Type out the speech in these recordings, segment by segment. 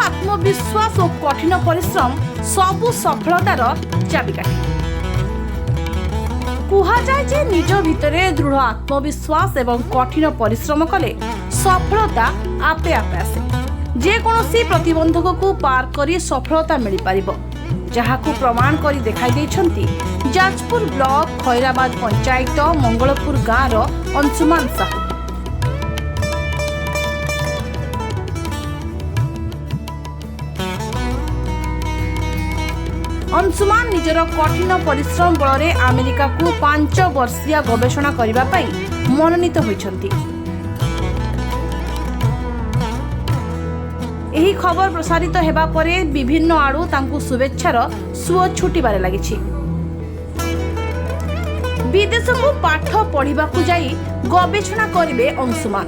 आत्मविश्वास और कठिन परिश्रम सबु सफलतार चाबिकाठी। कुहाଯାଏ जे निज भितरे दृढ़ आत्मविश्वास एवं कठिन परिश्रम कले सफलता आपे आपे आसे। जेकोसी प्रतिबंधक को पार करी सफलता मिल पारिबो, जहाकू प्रमाण करी देखाई देइछंती जाजपुर ब्लॉक खैराबाद पंचायत मंगलपुर गाँव अंशुमान साहू। अंशुमान निजर कठिन परिश्रम बल में अमेरिका को 5 वर्षीय गवेषणा करिबा पई मनोनीत होइछंती। एही खबर प्रसारित हेबा परे विभिन्न आड़ू तांकु शुभेच्छार सुओ छुटिबारे लागिछि। विदेश को पाठ पढ़िबा को जाई गवेषणा करिबे अंशुमान।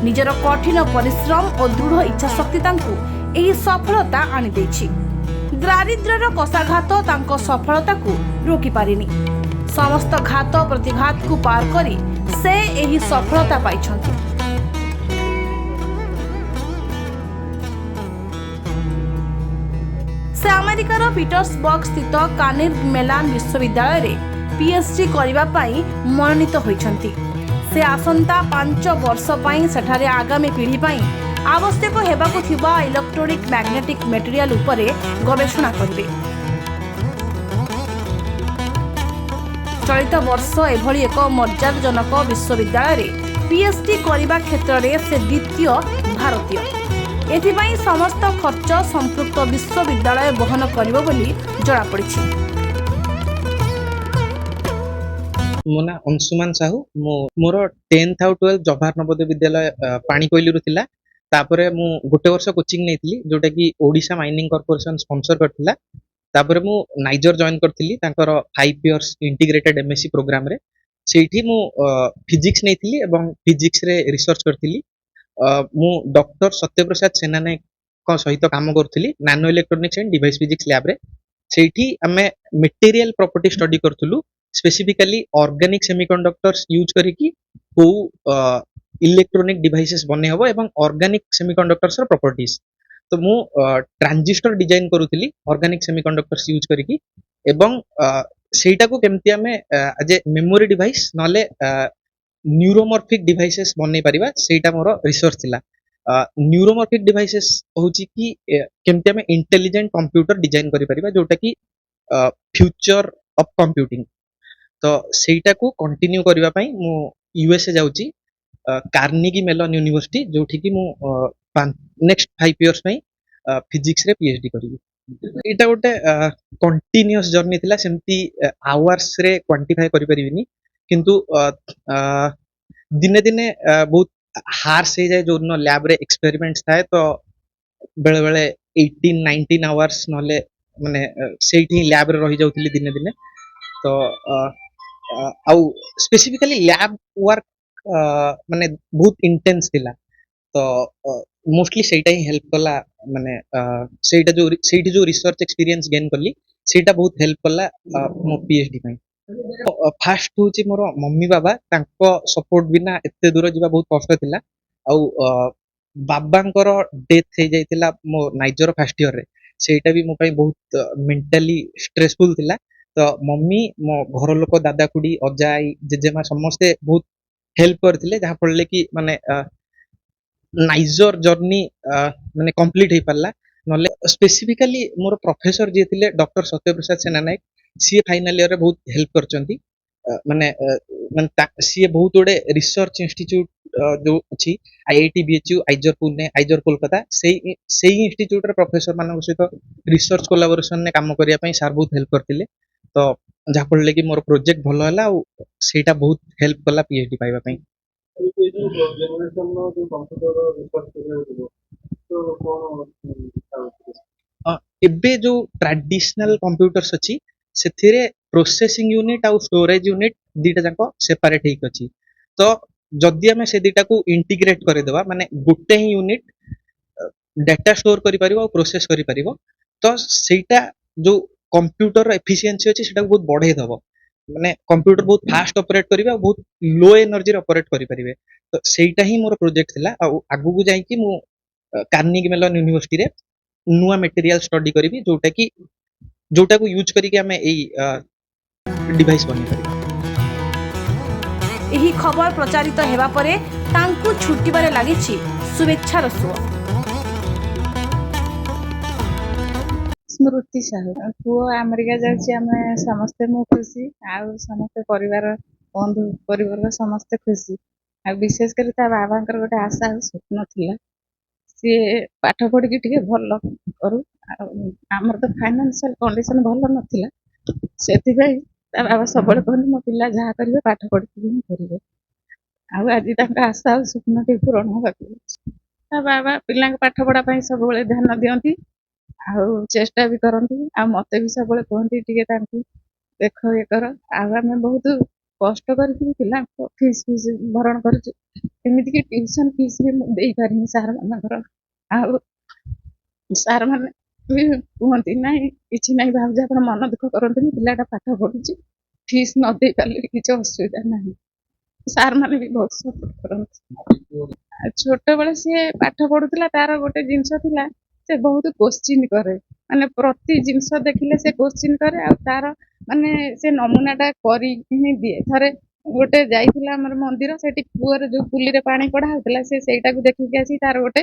निजर कठिन परिश्रम और दृढ़ इच्छा शक्ति तांकु एही सफलता आनि दैछि। दारिद्र्यर कषाघात तांको सफलता को रोकी पारिनी। समस्त घात प्रतिघात को पार करी से एही सफलता पाइछंती। से अमेरिकार पीटर्सबर्ग स्थित कार्नेगी मेलन विश्वविद्यालय रे पीएचडी करिबा पई मनोनीत होइछंती। से आसंता 5 वर्ष पई सेठारे आगामी पीढ़ी पई आवश्यक हेबाकु थिबा इलेक्ट्रोनिक मैग्नेटिक मटेरियल उपरे गवेषणा करिबे। चलित वर्ष एभली एक मर्यादाजनक विश्वविद्यालय रे पीएचडी करिबा क्षेत्र रे से द्वितीय भारतीय। एथिपाई समस्त खर्च संपृक्त विश्वविद्यालय बहन करिबो बोली जणा पड़िछि। मो ना अंशुमान साहू। मोर 10th आउ 12th जवाहर नवोदय विद्यालय पाणीकोइली थिला। तापरे मु गोटे वर्ष कोचिंग नेइथिली जोटा कि ओडिशा माइनिंग कॉर्पोरेशन स्पॉन्सर करथिला। तापरे मु नाइजर जॉइन करथिली तांकर 5 इयर्स इंटीग्रेटेड एमएससी प्रोग्राम रे। सेठी मु फिजिक्स नेइथिली एवं फिजिक्स रे रिसर्च करथिली। मु डॉक्टर सत्यप्रसाद सेनानायक को सहित काम करथिली nano electronics and device physics lab रे। सेठी हमें मटेरियल प्रॉपर्टी स्टडी करथुलु, स्पेसिफिकली ऑर्गेनिक सेमीकंडक्टर्स यूज करिकी को इलेक्ट्रोनिक डिवाइसेस बने हबो एवं ऑर्गेनिक सेमीकंडक्टर्स र प्रॉपर्टीज। तो मु ट्रांजिस्टर डिजाइन करूथिली ऑर्गेनिक सेमीकंडक्टर्स यूज करिकी एवं सेटा को केमति हमें एज ए मेमोरी डिवाइस नले न्यूरोमॉर्फिक डिवाइसेस बनै परिबा, सेटा मोर रिसर्च थिला। न्यूरोमॉर्फिक डिवाइसेस होची कि केमति हमें इंटेलिजेंट कंप्यूटर डिजाइन करि परिबा जोटा कि फ्यूचर ऑफ कंप्यूटिंग। तो सेटा को कंटिन्यू करबा पई मु यूएसए जाउची कार्नेगी मेलन यूनिवर्सिटी जोठी कि मु नेक्स्ट 5 इयर्स में फिजिक्स रे पीएचडी करिबी। एटा गोटे कंटिन्यूअस जर्नी थिला, सेमती आवर्स रे क्वांटिफाई करि परिबिनी, किंतु दिने दिने बहुत हार्स हे जाय जो लैब रे एक्सपेरिमेंट्स थाए। तो बेले बेले 18-19 आवर्स नले माने सेठी लैब रे रहि जाउथिली दिने दिने। तो आउ स्पेसिफिकली लैब वर्क माने बहुत इंटेंस थिला। तो मोस्टली सेटा ही हेल्प कला, माने सेठी जो रिसर्च एक्सपीरियंस गेन करली सेटा बहुत हेल्प कला मो पीएचडी पई। फास्ट होची मोर मम्मी बाबा, तांको सपोर्ट बिना एते दूर जिबा बहुत कष्ट थिला। आउ बाबांकर डेथ हे जाइतिला मो नाइजर फर्स्ट ईयर रे। सेटा भी मो पई बहुत मेंटली स्ट्रेसफुल थिला। तो मम्मी मो घर लोक दादा खुडी अजा आई जेजेमा समस्ते बहुत हेल्प करथिले, जहा पड़ले कि माने नाइजर जर्नी माने कंप्लीट हे पारला। नले स्पेसिफिकली मोर प्रोफेसर जे थिले डॉक्टर सत्यप्रसाद सेनानायक, सी फाइनल ईयर रे बहुत हेल्प करचंती। माने सी बहुत ओडे रिसर्च इंस्टीट्यूट जो अछि आईआईटी बीएचयू आइजर पुणे आइजर कोलकाता, सेही इंस्टीट्यूट रे प्रोफेसर मानक सहित रिसर्च कोलैबोरेशन ने काम करिया पई सर बहुत हेल्प करथिले। तो जहा पड़ले कि मोर प्रोजेक्ट भलो हला और सेटा बहुत हेल्प कला पीएचडी पाइबा पई। एबे जो ट्रेडिशनल कंप्यूटर्स अछि सेथिरे प्रोसेसिंग यूनिट और स्टोरेज यूनिट दीटा जाको सेपरेट हेक अछि। तो जदि हमें से दीटा को इंटीग्रेट करे देबा, माने गुटे ही यूनिट डाटा स्टोर करि परिबो और प्रोसेस करि परिबो, तो सेटा जो कंप्यूटर एफिशिएंसी अछि सेटा बहुत बढ़े दबो। माने कंप्यूटर बहुत फास्ट ऑपरेट करिवे और बहुत लो एनर्जी रे ऑपरेट करि परिवे। तो सेटा ही मोर प्रोजेक्ट थिला। आ आगु को जाई कि मु कार्नेगी मेलन यूनिवर्सिटी रे नुआ मटेरियल स्टडी करी जोटा को यूज करी आम डिवाइस बनी पारि। ଏହି ଖବର ପ୍ରଚାରିତ ହେବା ପରେ ତାଙ୍କୁ ଛୁଟିବାରେ ଲାଗିଛି ଶୁଭେଚ୍ଛାର ସୁଅ। ସ୍ମୃତି ସାହୁ ପୁଅ ଆମେରିକା ଯାଉଛି, ଆମେ ସମସ୍ତେ ମୁଁ ଖୁସି, ଆଉ ସମସ୍ତେ ପରିବାର ବନ୍ଧୁ ପରିବାର ସମସ୍ତେ ଖୁସି। ଆଉ ବିଶେଷ କରି ତା ବାବାଙ୍କର ଗୋଟେ ଆଶା ଆଉ ସ୍ୱପ୍ନ ଥିଲା, ସିଏ ପାଠ ପଢିକି ଟିକେ ଭଲ କରୁ। ଆଉ ଆମର ତ ଫାଇନାନ୍ସିଆଲ କଣ୍ଡିସନ ଭଲ ନଥିଲା, ସେଥିପାଇଁ ତା ବାବା ସବୁବେଳେ କହନ୍ତି ମୋ ପିଲା ଯାହା କରିବେ ପାଠ ପଢିକି ହିଁ କରିବେ। ଆଉ ଆଜି ତାଙ୍କ ଆଶା ଆଉ ସ୍ୱପ୍ନଟି ପୂରଣ ହେବାକୁ ଯାଉଛି। ତା ବାବା ପିଲାଙ୍କ ପାଠ ପଢା ପାଇଁ ସବୁବେଳେ ଧ୍ୟାନ ଦିଅନ୍ତି, ଆଉ ଚେଷ୍ଟା ବି କରନ୍ତି। ଆଉ ମତେ ବି ସବୁବେଳେ କୁହନ୍ତି ଟିକେ ତାଙ୍କୁ ଦେଖ ଇଏ କର। ଆଉ ଆମେ ବହୁତ କଷ୍ଟ କରିକି ପିଲାଙ୍କ ଫିସ୍ ଭରଣ କରୁଛୁ, ଏମିତିକି ଟ୍ୟୁସନ ଫିସ୍ ବି ମୁଁ ଦେଇପାରିନି ସାର୍ ମାନଙ୍କର। ଆଉ ସାର୍ ମାନେ ବି କୁହନ୍ତି ନାଇଁ କିଛି ନାହିଁ ଭାବୁଛି, ଆପଣ ମନ ଦୁଃଖ କରନ୍ତୁନି, ପିଲାଟା ପାଠ ପଢୁଛି, ଫିସ୍ ନ ଦେଇ ପାରିଲେ କିଛି ଅସୁବିଧା ନାହିଁ। ସାର୍ ମାନେ ବି ବହୁତ ସପୋର୍ଟ କରନ୍ତି। ଆଉ ଛୋଟବେଳେ ସିଏ ପାଠ ପଢୁଥିଲା, ତାର ଗୋଟେ ଜିନିଷ ଥିଲା, ସେ ବହୁତ କୋଶ୍ଚିନ୍ କରେ, ମାନେ ପ୍ରତି ଜିନିଷ ଦେଖିଲେ ସେ କୋଶ୍ଚିନ୍ କରେ। ଆଉ ତାର ମାନେ ସେ ନମୁନା ଟା କରିକି ହିଁ ଦିଏ। ଥରେ ଗୋଟେ ଯାଇଥିଲା ଆମର ମନ୍ଦିର, ସେଠି କୂଅରେ ଯୋଉ ପୁଲିରେ ପାଣି କଢା ହଉଥିଲା, ସେ ସେଇଟାକୁ ଦେଖିକି ଆସି ତାର ଗୋଟେ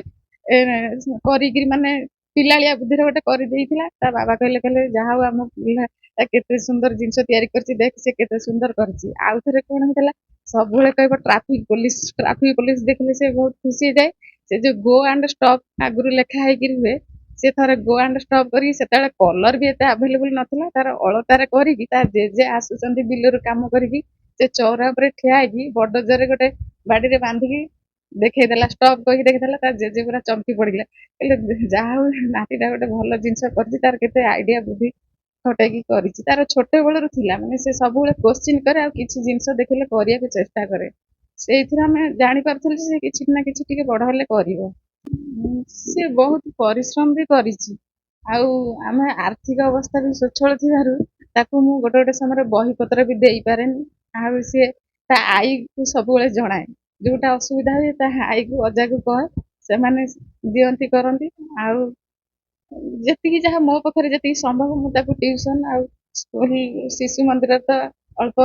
କରିକିରି ମାନେ ପିଲାଳିଆ ବୁଦ୍ଧିରେ ଗୋଟେ କରିଦେଇଥିଲା। ତା ବାବା କହିଲେ ଯାହା ହଉ ଆମ ପିଲା କେତେ ସୁନ୍ଦର ଜିନିଷ ତିଆରି କରିଛି, ଦେଖ ସେ କେତେ ସୁନ୍ଦର କରିଛି। ଆଉ ଥରେ କଣ ହେଇଥିଲା, ସବୁବେଳେ କହିବ ଟ୍ରାଫିକ ପୋଲିସ ଦେଖିଲେ ସେ ବହୁତ ଖୁସି ହେଇଯାଏ। ସେ ଯୋଉ ଗୋ ଆଣ୍ଡ ଷ୍ଟପ୍ ଆଗରୁ ଲେଖା ହେଇକି ରୁହେ, ସେ ଥରେ ଗୋ ଆଣ୍ଡ ଷ୍ଟପ୍ କରିକି, ସେତେବେଳେ କଲର ବି ଏତେ ଆଭେଲେବୁଲ ନଥିଲା, ତାର ଅଳତାରେ କରିକି ତା ଜେଜେ ଆସୁଛନ୍ତି ବିଲରୁ କାମ କରିକି, ସେ ଚଉରା ଉପରେ ଠିଆ ହେଇକି ବଡ ଜୋରେ ଗୋଟେ ବାଡିରେ ବାନ୍ଧିକି ଦେଖେଇଦେଲା, ଷ୍ଟପ୍ କହିକି ଦେଖେଇଦେଲା। ତା ଜେଜେ ପୁରା ଚମକି ପଡିଲା, କହିଲେ ଯାହା ହଉ ନାତିଟା ଗୋଟେ ଭଲ ଜିନିଷ କରିଛି, ତାର କେତେ ଆଇଡିଆ ବୁଦ୍ଧି ଖଟେଇକି କରିଛି। ତାର ଛୋଟ ବେଳରୁ ଥିଲା, ମାନେ ସେ ସବୁବେଳେ କୋଶ୍ଚିନ୍ କରେ, ଆଉ କିଛି ଜିନିଷ ଦେଖିଲେ କରିବାକୁ ଚେଷ୍ଟା କରେ। ସେଇଥିରେ ଆମେ ଜାଣିପାରୁଥିଲୁ ଯେ ସେ କିଛି ନା କିଛି ଟିକେ ବଡ ହେଲେ କରିବ। ସେ ବହୁତ ପରିଶ୍ରମ ବି କରିଛି। ଆଉ ଆମେ ଆର୍ଥିକ ଅବସ୍ଥା ବି ସ୍ୱଚ୍ଛଳ ଥିବାରୁ ତାକୁ ମୁଁ ଗୋଟେ ସମୟରେ ବହି ପତ୍ର ବି ଦେଇପାରେନି। ଆଉ ସିଏ ତା ଆଈକୁ ସବୁବେଳେ ଜଣାଏ, ଯୋଉଟା ଅସୁବିଧା ହୁଏ ତା ଆଈକୁ ଅଜାକୁ କହେ, ସେମାନେ ଦିଅନ୍ତି କରନ୍ତି। ଆଉ ଯେତିକି ଯାହା ମୋ ପାଖରେ ଯେତିକି ସମ୍ଭବ ମୁଁ ତାକୁ ଟିଉସନ ଆଉ ସ୍କୁଲ ଶିଶୁ ମନ୍ଦିର ତ ଅଳ୍ପ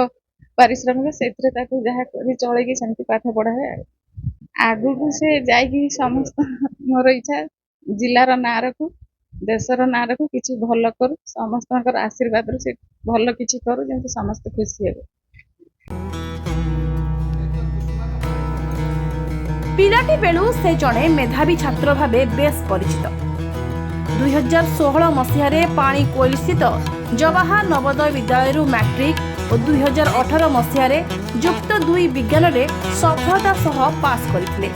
ପାରିଶ୍ରମିକ, ସେଥିରେ ତାକୁ ଯାହା କରି ଚଳେଇକି ସେମିତି ପାଠ ପଢାଏ। ଆଉ ଆଗକୁ ସେ ଯାଇକି ସମସ୍ତ ମୋର ଇଚ୍ଛା ଜିଲ୍ଲାର ନାଁ ରଖୁ, ଦେଶର ନାଁ ରଖୁ, କିଛି ଭଲ କରୁ, ସମସ୍ତଙ୍କର ଆଶୀର୍ବାଦରୁ ସେ ଭଲ କିଛି କରୁ, ଯେମିତି ସମସ୍ତେ ଖୁସି ହେବେ। ପିଲାଟି ବେଳୁ ସେ ଜଣେ ମେଧାବୀ ଛାତ୍ର ଭାବେ ବେଶ୍ ପରିଚିତ। 2016 ମସିହାରେ ପାଣି କୋଇଲିସ୍ଥିତ ଜବାହାର ନବୋଦୟ ବିଦ୍ୟାଳୟରୁ ମ୍ୟାଟ୍ରିକ୍ ଓ 2018 ମସିହାରେ ଯୁକ୍ତ 2 ବିଜ୍ଞାନରେ ସଫଳତା ସହ ପାସ୍ କରିଥିଲେ।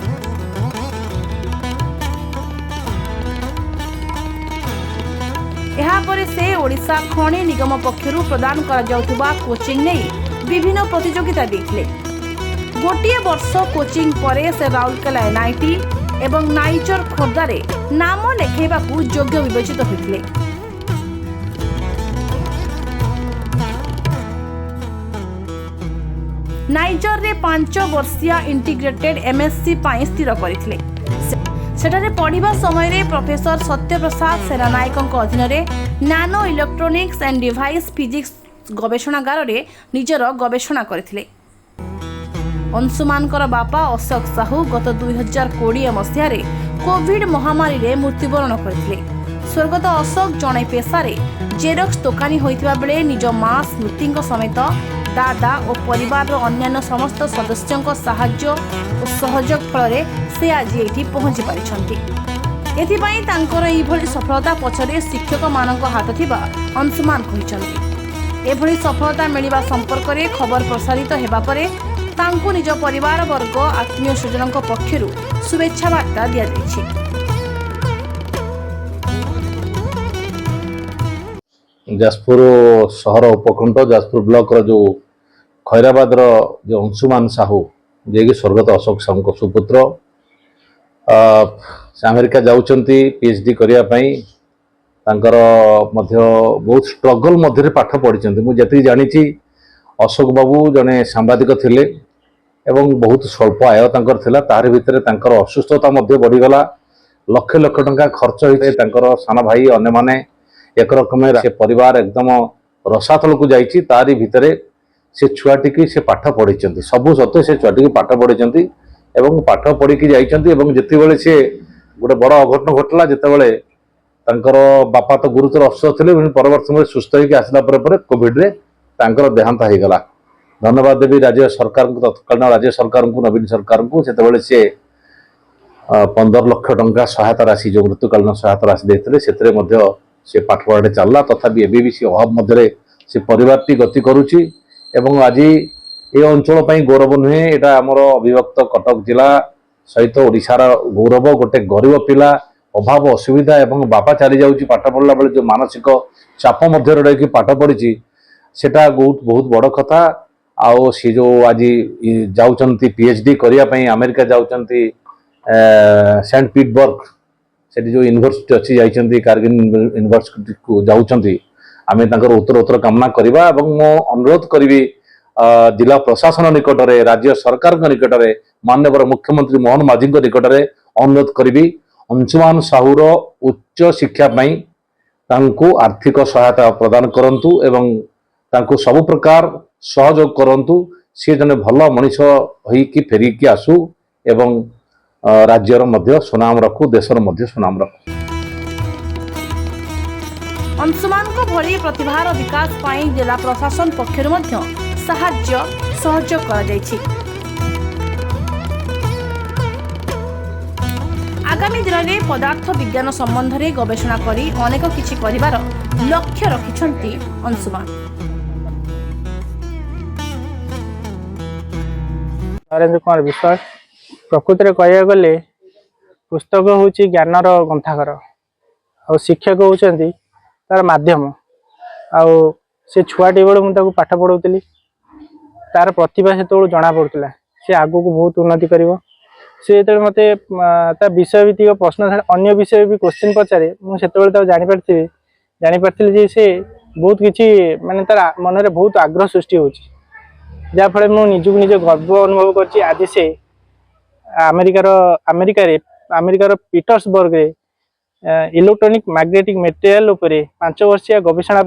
ଏହାପରେ ସେ ଓଡ଼ିଶା ଖଣି ନିଗମ ପକ୍ଷରୁ ପ୍ରଦାନ କରାଯାଉଥିବା କୋଚିଂ ନେଇ ବିଭିନ୍ନ ପ୍ରତିଯୋଗିତା ଦେଇଥିଲେ। ଗୋଟିଏ ବର୍ଷ କୋଚିଂ ପରେ ସେ ରାଉରକେଲା NIT ଏବଂ ନାଇଚର ଖୋର୍ଦ୍ଧାରେ ନାମ ଲେଖାଇବାକୁ ଯୋଗ୍ୟ ବିବେଚିତ ହୋଇଥିଲେ। ନାଇଜରରେ 5 ବର୍ଷିଆ ଇଣ୍ଟିଗ୍ରେଟେଡ୍ MSc ପାଇଁ ସ୍ଥିର କରିଥିଲେ। ସେଠାରେ ପଢ଼ିବା ସମୟରେ ପ୍ରଫେସର ସତ୍ୟପ୍ରସାଦ ସେନାନାୟକଙ୍କ ଅଧୀନରେ nano electronics and device physics ଗବେଷଣାଗାରରେ ନିଜର ଗବେଷଣା କରିଥିଲେ। ଅଂଶୁମାନଙ୍କର ବାପା ଅଶୋକ ସାହୁ ଗତ 2020 ମସିହାରେ କୋଭିଡ ମହାମାରୀରେ ମୃତ୍ୟୁବରଣ କରିଥିଲେ। ସ୍ୱର୍ଗତ ଅଶୋକ ଜଣେ ପେଶାରେ ଜେରକ୍ସ ଦୋକାନୀ ହୋଇଥିବା ବେଳେ ନିଜ ମା ସ୍ମୃତିଙ୍କ ସମେତ ଦାଦା ଓ ପରିବାରର ଅନ୍ୟାନ୍ୟ ସମସ୍ତ ସଦସ୍ୟଙ୍କ ସାହାଯ୍ୟ ଓ ସହଯୋଗ ଫଳରେ ସେ ଆଜି ଏଠି ପହଞ୍ଚି ପାରିଛନ୍ତି। ଏଥିପାଇଁ ତାଙ୍କର ଏଇଭଳି ସଫଳତା ପଛରେ ଶିକ୍ଷକମାନଙ୍କ ହାତ ଥିବା ଅଂଶୁମାନ କହିଛନ୍ତି। ଏଭଳି ସଫଳତା ମିଳିବା ସମ୍ପର୍କରେ ଖବର ପ୍ରସାରିତ ହେବା ପରେ ତାଙ୍କୁ ନିଜ ପରିବାର ବର୍ଗ ଆତ୍ମୀୟ ସ୍ୱଜନଙ୍କ ପକ୍ଷରୁ ଶୁଭେଚ୍ଛା ବାର୍ତ୍ତା ଦିଆଯାଇଛି। ଯାଜପୁର ସହର ଉପଖଣ୍ଡ ଯାଜପୁର ବ୍ଲକର ଯେଉଁ ଖଇରାବାଦର ଯେଉଁ ଅଂଶୁମାନ ସାହୁ, ଯିଏକି ସ୍ୱର୍ଗତ ଅଶୋକ ସାହୁଙ୍କ ସୁପୁତ୍ର, ସେ ଆମେରିକା ଯାଉଛନ୍ତି PhD କରିବା ପାଇଁ। ତାଙ୍କର ମଧ୍ୟ ବହୁତ ଷ୍ଟ୍ରଗଲ ମଧ୍ୟରେ ପାଠ ପଢ଼ିଛନ୍ତି। ମୁଁ ଯେତିକି ଜାଣିଛି ଅଶୋକ ବାବୁ ଜଣେ ସାମ୍ବାଦିକ ଥିଲେ ଏବଂ ବହୁତ ସ୍ୱଳ୍ପ ଆୟ ତାଙ୍କର ଥିଲା। ତାହାରି ଭିତରେ ତାଙ୍କର ଅସୁସ୍ଥତା ମଧ୍ୟ ବଢ଼ିଗଲା, लक्ष लक्ष टंका खर्च होते साना भाई अन्य माने एक रकम से परिवार एकदम रसातल को जाइए तारी भितर से छुआटी की से पाठ पढ़ी सबू सत्वे से छुआटी की पाठ पढ़ी एवं पाठ पढ़ी जाइए जिते से गोटे बड़ अघटन घटला जिते बापा तो गुरुतर असुस्थ थे परवर्त समय सुस्थ होकर आसला कोविड रे देहांत हो गला। धन्यवाद देवी राज्य सरकार को तत्कालीन राज्य सरकार को नवीन सरकार को से सी 15 लाख टंका सहायता राशि जो मृत्युकालीन सहायता राशि देते से पाठ पढ़ाटे चलला तथापि एबी भी अभाव मध्य से परिवार टी गति करुच्ची एवं आज ये अंचल गौरव नुहे यहाँ आमर अविभक्त कटक जिला सहित ओडिशार गौरव गोटे गरीब पिला अभाव असुविधा एवं बापा चली जाऊँगी पाठ पढ़ला बेले जो मानसिक चाप मध्य रही पाठ पढ़ी सेटा बहुत बड़ कथा आउ सी जो आज जाऊँच पीएचडी करने अमेरिका जाऊँच सेंट पीटर्सबर्ग से जो यूनिवर्सिटी अच्छी जाइए कारगिल यूनिवर्सिटी को जाऊँच आम उत्तर कामना करवा मो अनुरोध करी जिला प्रशासन निकट में राज्य सरकार निकट में माननीय मुख्यमंत्री मोहन माझी निकट में अनुरोध करी अंशुमान साहूर उच्च शिक्षा आर्थिक सहायता प्रदान करंतु एवं तांको सब प्रकार सहयोग करंतु सी जने भल मनीष होइकी फेरिकी आसु एवं राज्यर मध्य सुनाम रखु देशर मध्य सुनाम रखु। अंशुमान को भली प्रतिभार विकास पाई जिला प्रशासन पक्षर मध्य साहाय्य सहयोग करा जायछि। आगामी दिन में पदार्थ विज्ञान संबंध में गवेषणा करी अनेक किछि करिवार लक्ष्य रखिछन्ति अंशुमान। नरेंद्र कुमार विश्वास प्रकृति में कह गले पुस्तक हूँ ज्ञानर ग्रंथागार आ शिक्षक होती तार मध्यम आउ से छुआटी बेलू मुझे पाठ पढ़ाऊली तार प्रतिभा से जना पड़ूला सी आगू को बहुत उन्नति कर जो मत विषय भित्तिक प्रश्न अन्य विषय भी क्वेश्चन पचारे मुझे जापारी से बहुत किसी माने तार मन में बहुत आग्रह सृष्टि हो जहाँफल मुझे निज गर्व अनुभव कर आज से अमेरिकार पीटर्सबर्ग रे इलेक्ट्रोनिक मैग्नेटिक मटेरियल उपरे 5 वर्षिया गवेषणा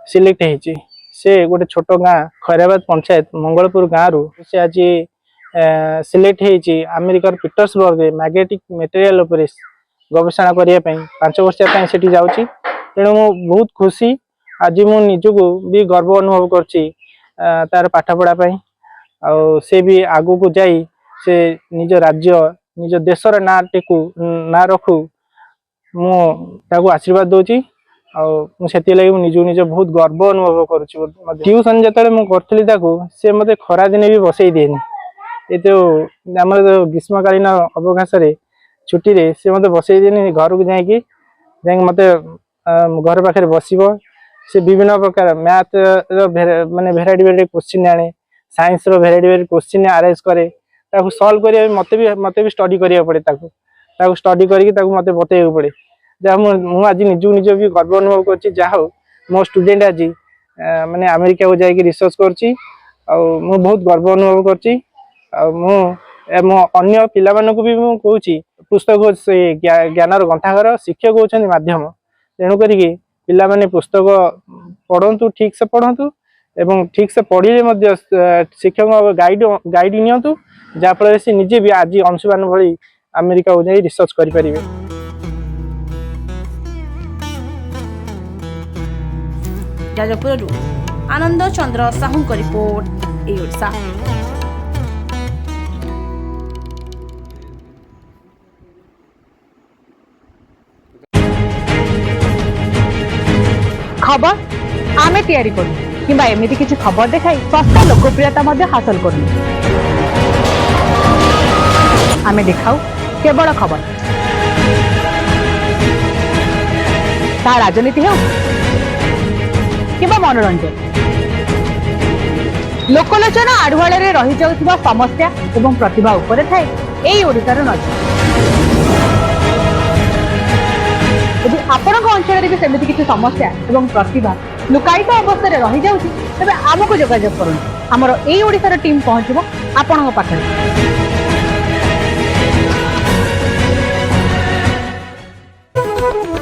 सिलेक्ट होती से गोटे छोट गाँ खैराबाद पंचायत मंगलपुर गाँव से आज सिलेक्ट होती अमेरिकार पीटर्सबर्ग रे मैग्नेटिक मटेरियल उपरे गवेषणा करने 5 वर्षिया से जाऊँगी तेणु मु बहुत खुशी आज मु निजको भी गर्व अनुभव कर तार पाठ पढ़ापी से भी आगू को जाई से निज राज्य निज देशर ना टेकू ना रखू मुझे आशीर्वाद दूची से निज निज बहुत गर्व अनुभव कर ट्यूशन जो करी से मत खरा दिन भी बसई दिए ये तो आम ग्रीष्मकालीन अवकाश छुट्टी रे से मत बसई दिए घर को जाकि मत घर पाखे बसब से विभिन्न प्रकार मैथ माने भेराइटी भेराइटी क्वेश्चन आने साइंस रो भेराइटी भेराइटी क्वेश्चन अरेंज करे ताकू सॉल्व करिया मते भी स्टडी करिया पड़े ताकू स्टडी करके ताकू मते बतेय पड़े जहाँ मु आज निज भी गर्व अनुभव करछि जा हो मो स्टूडेंट आज माने अमेरिका को जाके रिसर्च करछि मु बहुत गर्व अनुभव करछि मु अन्य पिला मानकु भी मु कहूछि पुस्तक से ज्ञानर ग्रंथागार शिक्षक होछन माध्यम तेणु करिके पिला माने पुस्तक पढ़ंतु ठीक से पढ़ंतु एवं ठीक से पढ़िले शिक्षक गाइड नियंतु जहाँफल से निजे भी आज अंशुमान भली अमेरिका को जाई रिसर्च करि परिबे। जाजपुरु आनंद चंद्र साहू को रिपोर्ट ए ओडिशा। खबर आमे तैयारी करू किंबा एमिति किछि खबर देखाई सस्ता लोकप्रियता मध्ये हासिल करू आमे देखाऊ केवल खबर ता राजनीति हो किंबा मनोरंजन लोकलोचन आढ़ुआल रही जाउथिबा समस्या एवं प्रतिभा उपरे थाए एई ओडिशार नजर। यदि आपण अंचल भी सेमती किसी समस्या एवं प्रतिभा लुकायित अवस्था रही जाउछि तबे आमको जोगाजोग करूँ आमर एई ओडिशार टीम पहुंचबो आपण पाखरे। ରିପୋର୍ଟ।